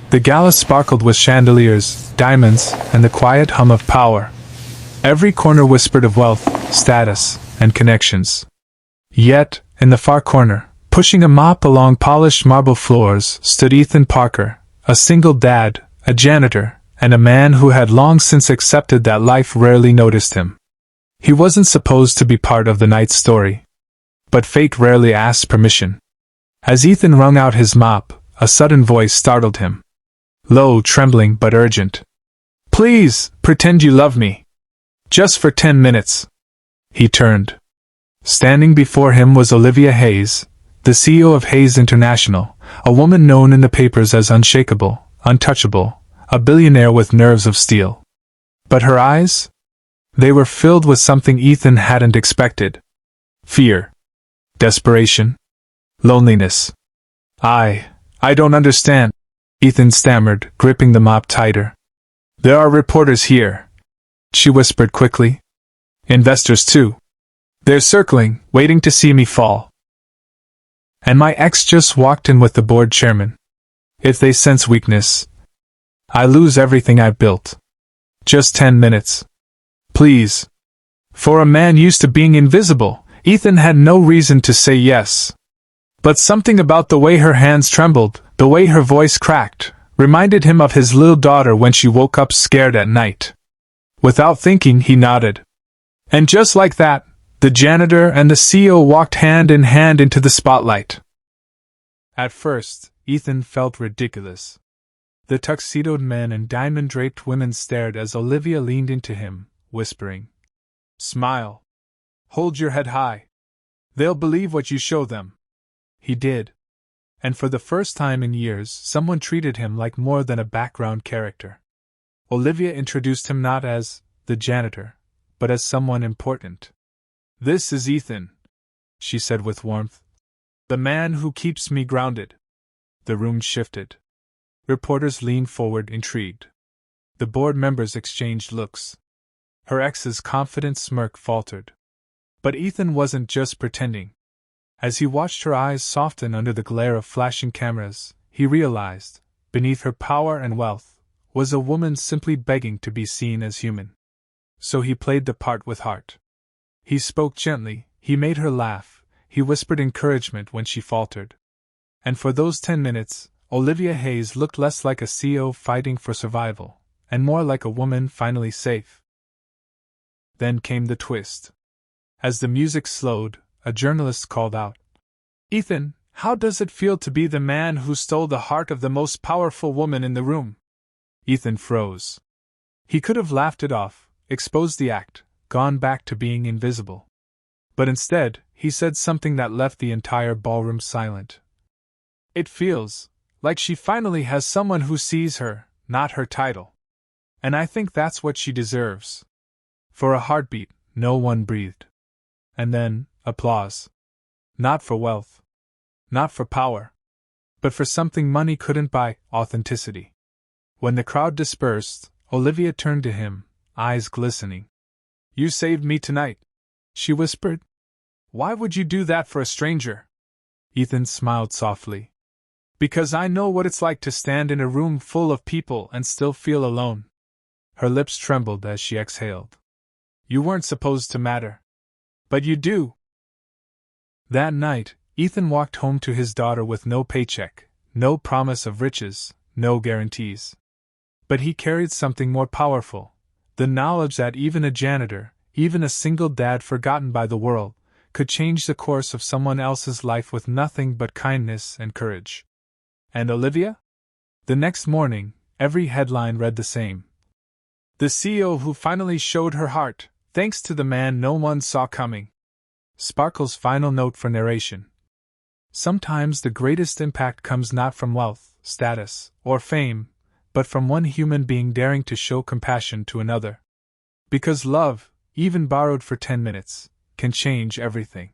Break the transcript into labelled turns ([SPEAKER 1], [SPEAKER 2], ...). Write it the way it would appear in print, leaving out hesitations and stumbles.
[SPEAKER 1] The gala sparkled with chandeliers, diamonds, and the quiet hum of power. Every corner whispered of wealth, status, and connections. Yet, in the far corner, pushing a mop along polished marble floors, stood Ethan Parker, a single dad, a janitor, and a man who had long since accepted that life rarely noticed him. He wasn't supposed to be part of the night's story. But fate rarely asks permission. As Ethan wrung out his mop, a sudden voice startled him. Low, trembling, but urgent. "Please, pretend you love me. Just for 10 minutes." He turned. Standing before him was Olivia Hayes, the CEO of Hayes International, a woman known in the papers as unshakable, untouchable, a billionaire with nerves of steel. But her eyes? They were filled with something Ethan hadn't expected. Fear. Desperation. Loneliness. I don't understand," Ethan stammered, gripping the mop tighter. "There are reporters here," she whispered quickly. "Investors too. They're circling, waiting to see me fall. And my ex just walked in with the board chairman. If they sense weakness, I lose everything I've built. Just 10 minutes. Please." For a man used to being invisible, Ethan had no reason to say yes. But something about the way her hands trembled, the way her voice cracked, reminded him of his little daughter when she woke up scared at night. Without thinking, he nodded. And just like that, the janitor and the CEO walked hand in hand into the spotlight. At first, Ethan felt ridiculous. The tuxedoed men and diamond-draped women stared as Olivia leaned into him, whispering, "Smile. Hold your head high. They'll believe what you show them." He did. And for the first time in years, someone treated him like more than a background character. Olivia introduced him not as the janitor, but as someone important. "This is Ethan," she said with warmth. "The man who keeps me grounded." The room shifted. Reporters leaned forward, intrigued. The board members exchanged looks. Her ex's confident smirk faltered. But Ethan wasn't just pretending. As he watched her eyes soften under the glare of flashing cameras, he realized, beneath her power and wealth, was a woman simply begging to be seen as human. So he played the part with heart. He spoke gently, he made her laugh, he whispered encouragement when she faltered. And for those 10 minutes, Olivia Hayes looked less like a CEO fighting for survival, and more like a woman finally safe. Then came the twist. As the music slowed, a journalist called out, "Ethan, how does it feel to be the man who stole the heart of the most powerful woman in the room?" Ethan froze. He could have laughed it off, exposed the act, gone back to being invisible. But instead, he said something that left the entire ballroom silent. "It feels like she finally has someone who sees her, not her title. And I think that's what she deserves." For a heartbeat, no one breathed. And then, applause. Not for wealth. Not for power. But for something money couldn't buy, authenticity. When the crowd dispersed, Olivia turned to him, eyes glistening. "You saved me tonight," she whispered. "Why would you do that for a stranger?" Ethan smiled softly. "Because I know what it's like to stand in a room full of people and still feel alone." Her lips trembled as she exhaled. "You weren't supposed to matter. But you do." That night, Ethan walked home to his daughter with no paycheck, no promise of riches, no guarantees. But he carried something more powerful, the knowledge that even a janitor, even a single dad forgotten by the world, could change the course of someone else's life with nothing but kindness and courage. And Olivia? The next morning, every headline read the same. "The CEO who finally showed her heart, thanks to the man no one saw coming." Sparkle's final note for narration. Sometimes the greatest impact comes not from wealth, status, or fame, but from one human being daring to show compassion to another. Because love, even borrowed for 10 minutes, can change everything.